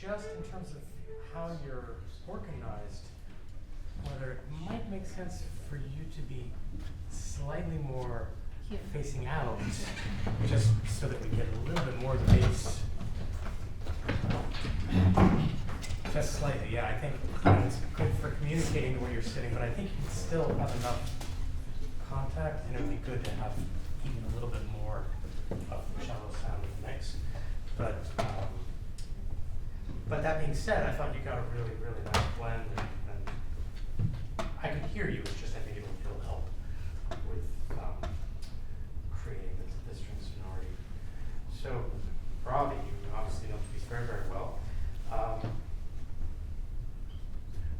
just in terms of how you're organized, whether it might make sense for you to be slightly more Here. facing out, just so that we get a little bit more of the bass. Just slightly, yeah. I think it's good for communicating the way you're sitting, but I think you can still have enough contact, and it would be good to have even a little bit more of cello sound in the mix. But that being said, I thought you got a really, really nice blend, and I could hear you. It's just I think it'll help with creating the string sonority. So, Ravi, you obviously know the piece very, very well.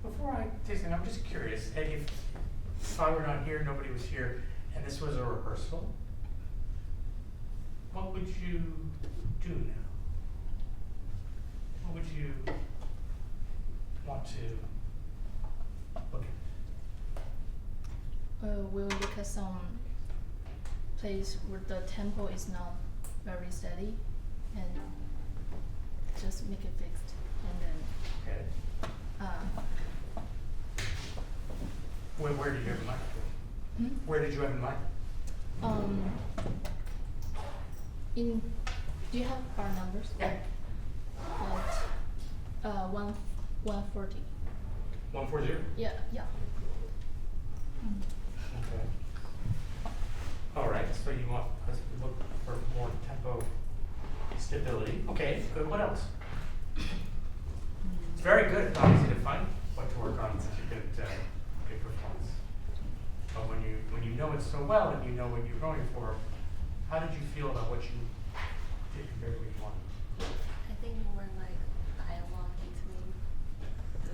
Before I taste it, I'm just curious, if I were not here, nobody was here, and this was a rehearsal, what would you do now? What would you want to look at? We'll look at some place where the tempo is not very steady, and just make it fixed, and then. Okay. Where did you have in mind? Hmm? Where did you have in mind? Do you have bar numbers? Yeah. Like, 140. 140? Yeah, yeah. Okay. All right, so you want us to look for more tempo stability. Okay, good. What else? It's very good. It's not easy to find what to work on. It's such a good performance. But when you know it so well and you know what you're going for, how did you feel about what you did compared to what you wanted? I think more like dialogue between the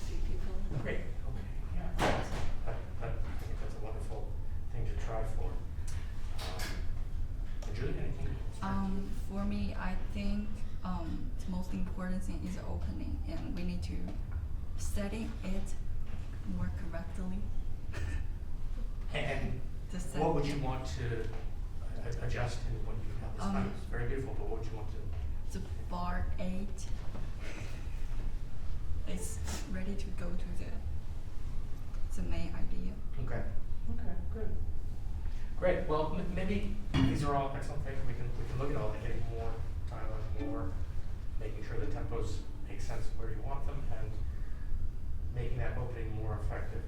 three people. Great. Okay. Yeah. I think that's a wonderful thing to try for. Julie, anything? For me, I think the most important thing is the opening, and we need to setting it more correctly. And what would you want to adjust in what you have this time? It's very beautiful, but what would you want to? The bar 8 is ready to go to the main idea. Okay. Okay. Good. Great. Well, maybe these are all excellent things. We can look at all that, getting more dialogue, more making sure the tempos make sense where you want them, and making that opening more effective.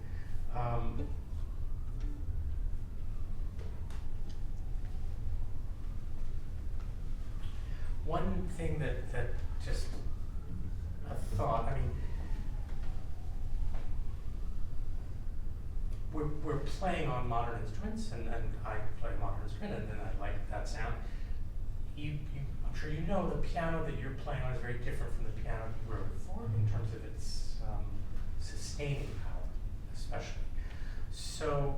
One thing that just a thought. I mean, we're playing on modern instruments, and I play modern instrument, and I like that sound. I'm sure you know the piano that you're playing on is very different from the piano you wrote before in terms of its sustaining power, especially. So,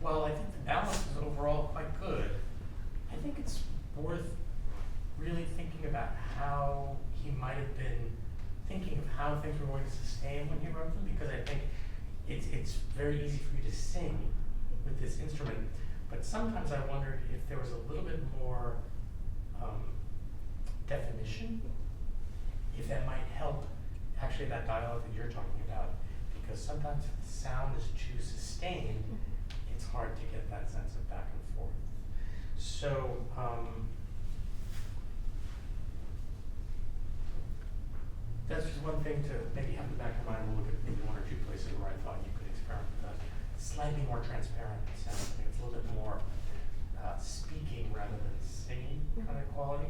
while I think the balance is overall quite good, I think it's worth really thinking about how he might have been thinking of how things were going to sustain when he wrote them, because I think it's very easy for you to sing with this instrument, but sometimes I wondered if there was a little bit more definition, if that might help actually that dialogue that you're talking about, because sometimes if the sound is too sustained, it's hard to get that sense of back and forth. So, that's just one thing to maybe have in the back of your mind. We'll look at maybe one or two places where I thought you could experiment with a slightly more transparent sound. I think it's a little bit more speaking rather than singing kind of quality.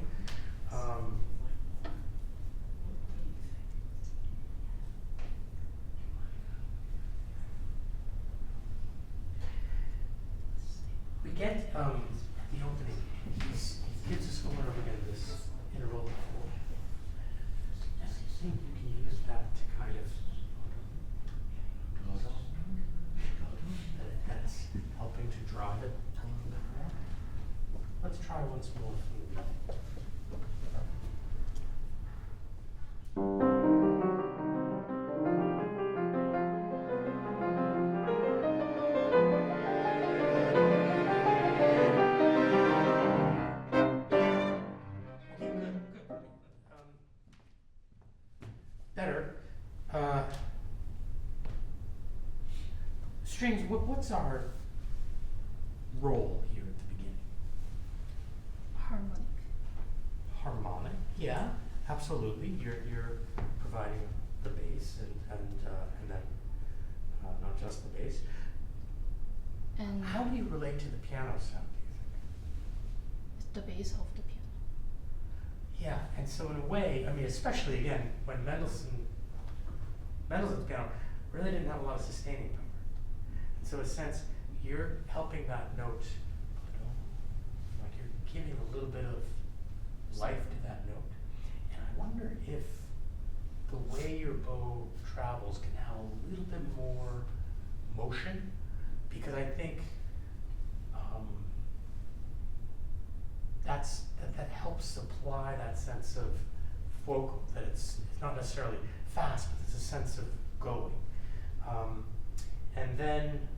We get at the opening, he gives us over and over again this interval before. And I think you can use that to kind of that's helping to drive it a little bit more. Let's try once more from the beginning. Okay, good. strings, what's our role here at the beginning? Harmonic. Harmonic, yeah, absolutely. You're providing the bass and then not just the bass. And How do you relate to the piano sound, do you think? it's the bass of the piano. Yeah, and so in a way, I mean, especially again, when Mendelssohn's piano really didn't have a lot of sustaining power. And so in a sense, you're helping that note, like you're giving a little bit of life to that note. And I wonder if the way your bow travels can have a little bit more motion, because I think that helps supply that sense of focal, that it's not necessarily fast, but it's a sense of going. And then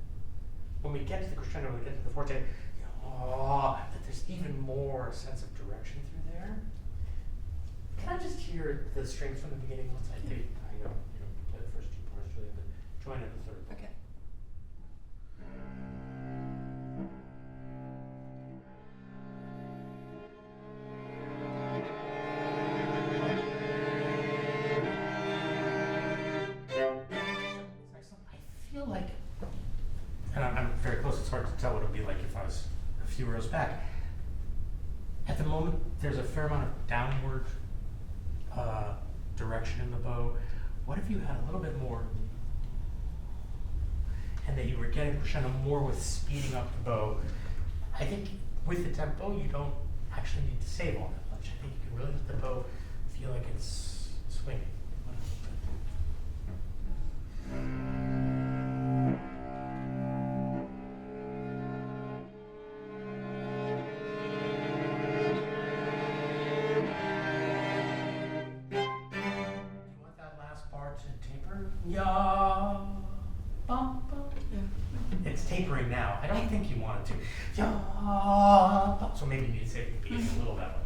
when we get to the crescendo, when we get to the forte, that there's even more sense of direction through there. Can I just hear the strings from the beginning once I do? I know you play the first two parts, really, but join in the third. Okay. I feel like, and I'm very close, it's hard to tell what it would be like if I was a few rows back. At the moment, there's a fair amount of downward direction in the bow. What if you had a little bit more, and that you were getting crescendo more with speeding up the bow? I think with the tempo, you don't actually need to save on it much. I think you can really let the bow feel like it's swinging. Yeah, bum, bum. Yeah. It's tapering now. I don't think you want it to. Yeah, bum. So maybe you need to say it being a little that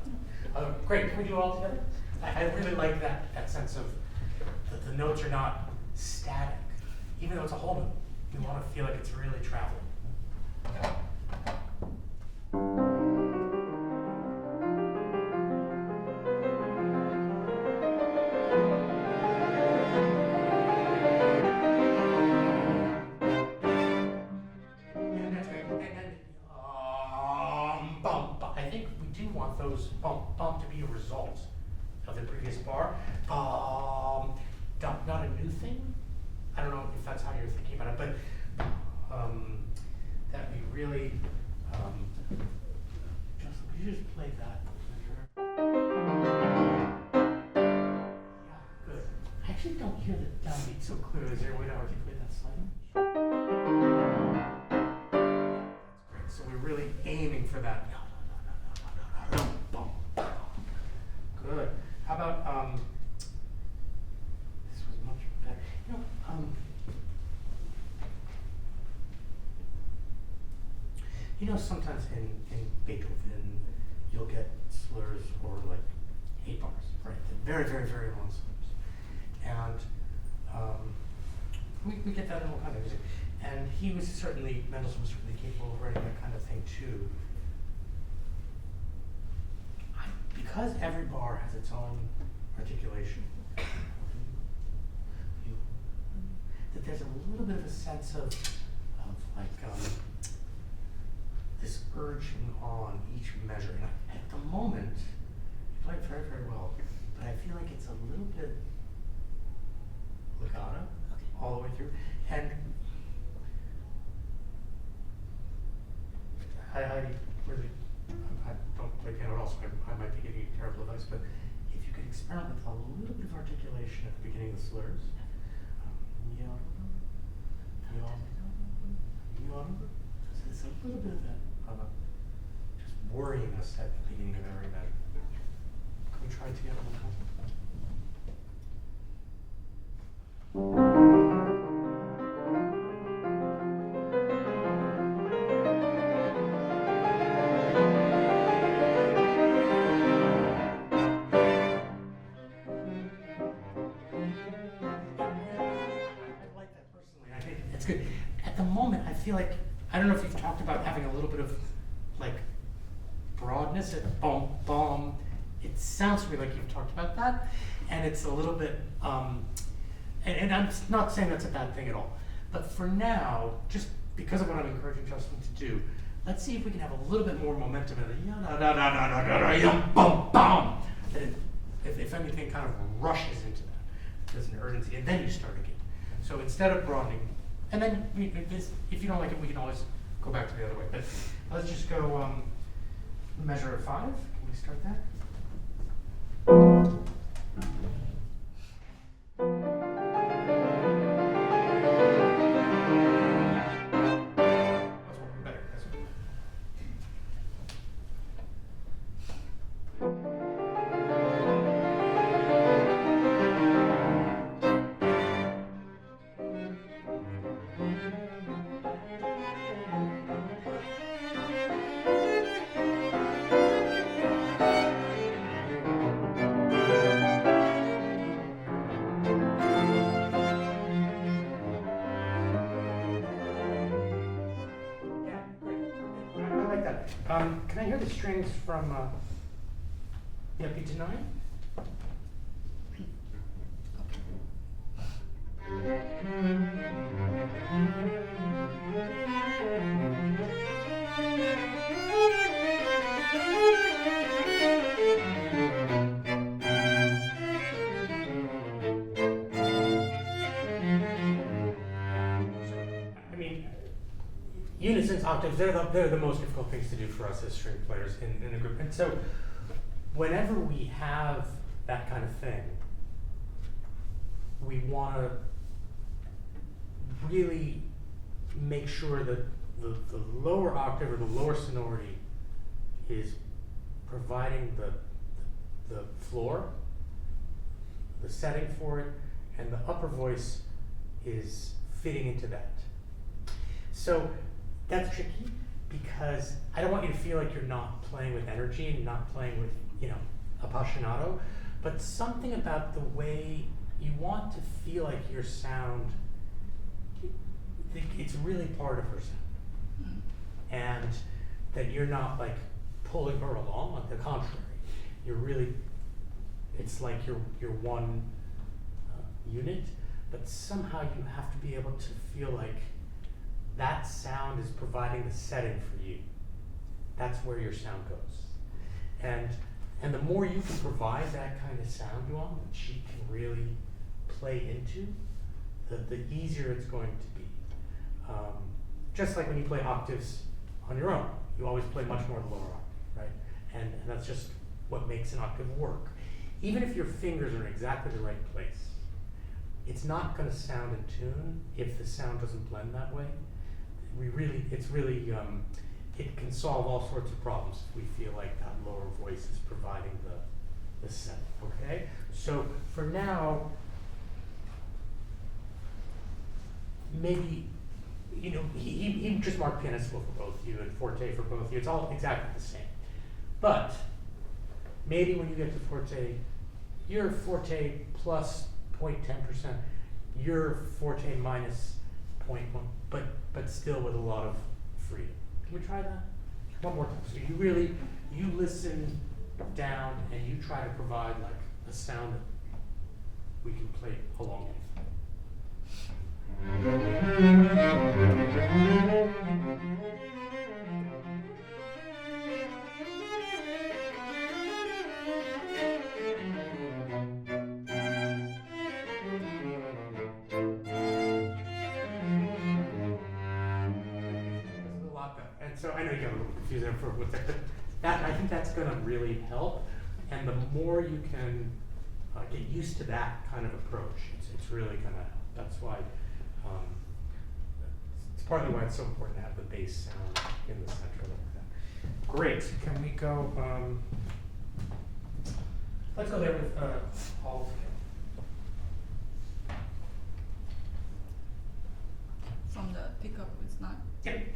way. Great. Can we do it all together? I really like that sense of that the notes are not static, even though it's a whole note. We want to feel like it's really traveling. I think we do want those bump to be a result of the previous bar. Not a new thing. I don't know if that's how you're thinking about it, but that we really could you just play that? Yeah, good. I actually don't hear the downbeat so clearly. Is there a way to articulate that slightly? That's great. So we're really aiming for that. Good. How about this was much better. Sometimes in Beethoven you'll get slurs or like 8 bars, right? Very, very, very long slurs. And we get that in all kinds of music. And Mendelssohn was certainly capable of writing that kind of thing too. Because every bar has its own articulation, that there's a little bit of a sense of like this urging on each measure. And at the moment, you play it very, very well, but I feel like it's a little bit legato all the way through. And I don't play piano at all, so I might be giving you terrible advice, but if you could experiment with a little bit of articulation at the beginning of the slurs. There's a little bit of that just worrying us at the beginning of every measure. Can we try it together one time? I like that personally. I think it's good. At the moment, feel like, I don't know if you've talked about having a little bit of like broadness at boom, boom. It sounds to me like you've talked about that, and it's a little bit, and I'm not saying that's a bad thing at all, but for now, just because of what I'm encouraging Jocelyn to do, let's see if we can have a little bit more momentum in the boom, boom. And if anything kind of rushes into that, there's an urgency, and then you start again. So instead of broadening, and then if you don't like it, we can always go back to the other way. But let's just go measure of 5. Can we start that? Better. That's good. Can I hear the strings from B to 9? I mean, unisons, octaves, they're the most difficult things to do for us as string players in a group. And so whenever we have that kind of thing, we want to really make sure that the lower octave or the lower sonority is providing the floor, the setting for it, and the upper voice is fitting into that. So that's tricky because I don't want you to feel like you're not playing with energy and not playing with, appassionato, but something about the way you want to feel like your sound, it's really part of her sound. And that you're not like pulling her along, on the contrary. You're really, it's like you're one unit, but somehow you have to be able to feel like that sound is providing the setting for you. That's where your sound goes. And the more you can provide that kind of sound, Yuan, that she can really play into, the easier it's going to be. Just like when you play octaves on your own, you always play much more the lower octave, right? And that's just what makes an octave work. Even if your fingers are in exactly the right place, it's not going to sound in tune if the sound doesn't blend that way. It can solve all sorts of problems if we feel like that lower voice is providing the setting, okay? So for now, maybe, he just marked pianissimo for both you and forte for both you. It's all exactly the same. But maybe when you get to forte, you're forte plus 0.10%, you're forte minus 0.1, but still with a lot of freedom. Can we try that? One more time. So you listen down and you try to provide like a sound that we can play along with. So I know you got a little confused there for what's that, but I think that's going to really help. And the more you can get used to that kind of approach, it's really going to help. That's why it's partly why it's so important to have the bass sound in the center like that. Great. Can we go? Let's go there with all together. From the pickup, it's not. Yep.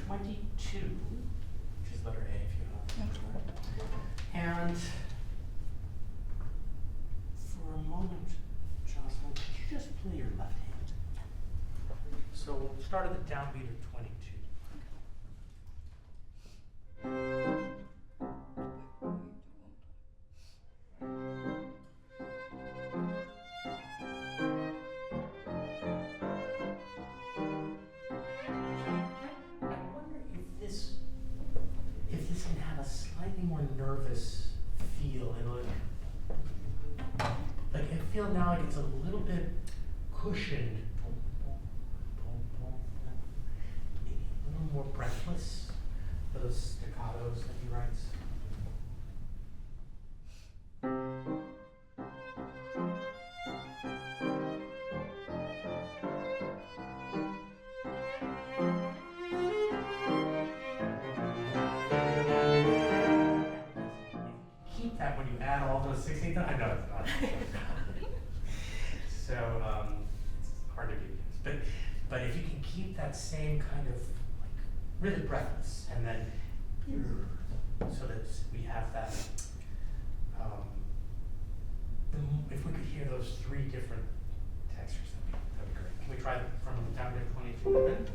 22, which is letter A if you have. And for a moment, Jocelyn, could you just play your left hand? So we'll start at the downbeat of 22. If this can have a slightly more nervous feel and like I feel now like it's a little bit cushioned, maybe a little more breathless, those staccatos that he writes. When you add all those 16th, I know it's not. So it's hard to do this, but if you can keep that same kind of like really breathless, and then so that we have that. If we could hear those three different textures, that'd be great. Can we try from down to 22 then?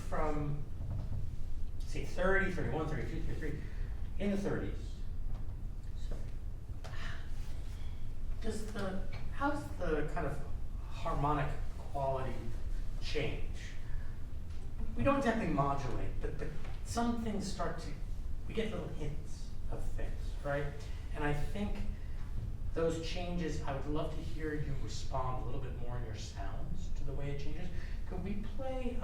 From, say, 30, 31, 32, 33, in the 30s, how's the kind of harmonic quality change? We don't exactly modulate, but some things we get little hints of things, right? And I think those changes, I would love to hear you respond a little bit more in your sounds to the way it changes. Could we play,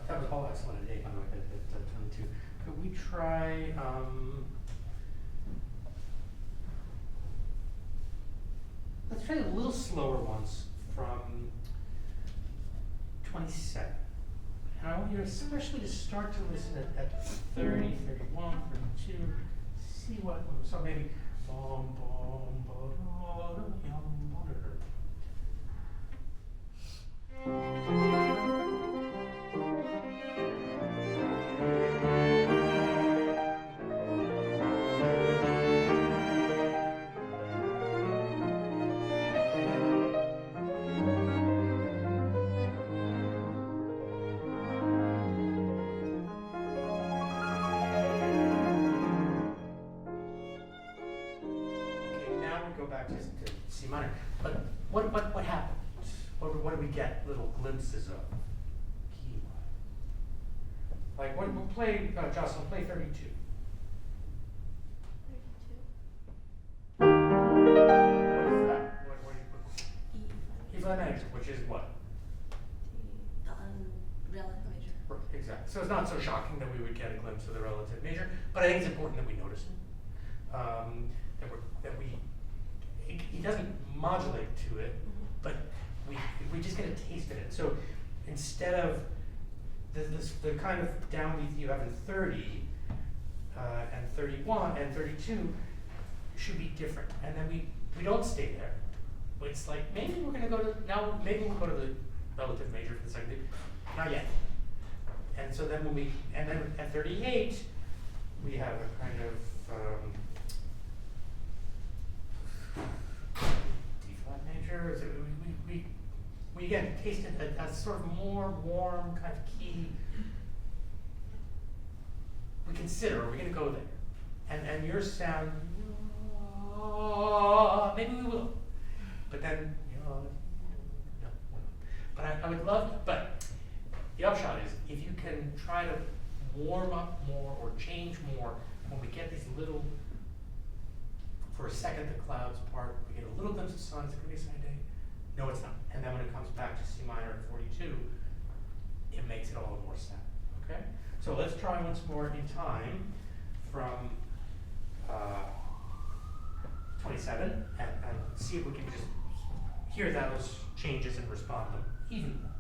that was all excellent at 8, by the way, at 22. Could we try, let's try the little slower ones from 27. And I want you to especially to start to listen at 30, 31, 32, see what, so maybe, bom, bom, bom, bom, bom, to C minor. But what happened? What do we get little glimpses of? Key-wise. Like we'll play, Jocelyn, play 32. 32. What is that? E flat major, which is what? The relative major. Right, exactly. So it's not so shocking that we would get a glimpse of the relative major, but I think it's important that we notice it. He doesn't modulate to it, but we just get a taste of it. So instead of the kind of downbeat you have in 30 and 31 and 32 should be different. And then we don't stay there. It's like maybe we're going to go to maybe we'll go to the relative major for the second beat. Not yet. And so then then at 38 we have a kind of D flat major. So we again tasted a sort of more warm kind of key. We consider, are we going to go there? And your sound, maybe we will. But then, no. But I would love, but the upshot is if you can try to warm up more or change more when we get these little, for a second the clouds part, we get a little glimpse of sun, it's going to be a sunny day, No, it's not. And then when it comes back to C minor at 42, it makes it all the more sad. Okay? So let's try once more in time from 27 and see if we can just hear those changes and respond to them even more.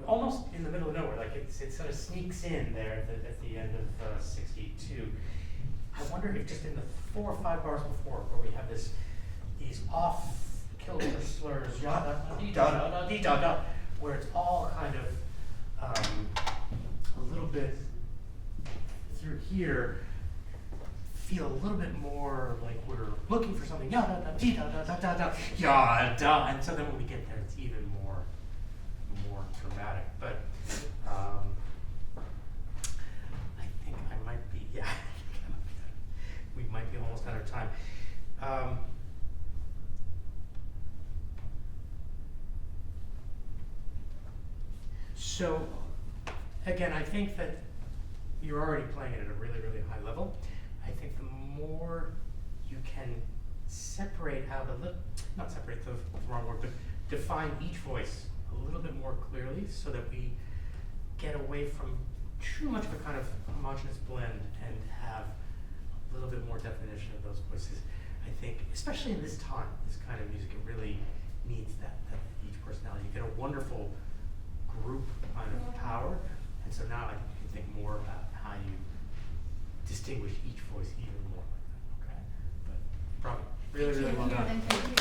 Almost in the middle of nowhere, like it sort of sneaks in there at the end of 62. I wonder if just in the 4 or 5 bars before, where we have these off kilter slurs, yada, dee da da dee da da, where it's all kind of a little bit through here, feel a little bit more like we're looking for something, yada da dee da da da da da, yada, and so then when we get there, it's even more dramatic, but I think I might be, yeah, we might be almost out of time. So, again, I think that you're already playing it at a really, really high level. I think the more you can separate out a little, not separate, the wrong word, but define each voice a little bit more clearly so that we get away from too much of a kind of homogeneous blend and have a little bit more definition of those voices. I think, especially in this time, this kind of music, it really needs that each personality. You get a wonderful group kind of power, and so now I think you can think more about how you distinguish each voice even more like that, okay? But probably really, really well done. Thank you.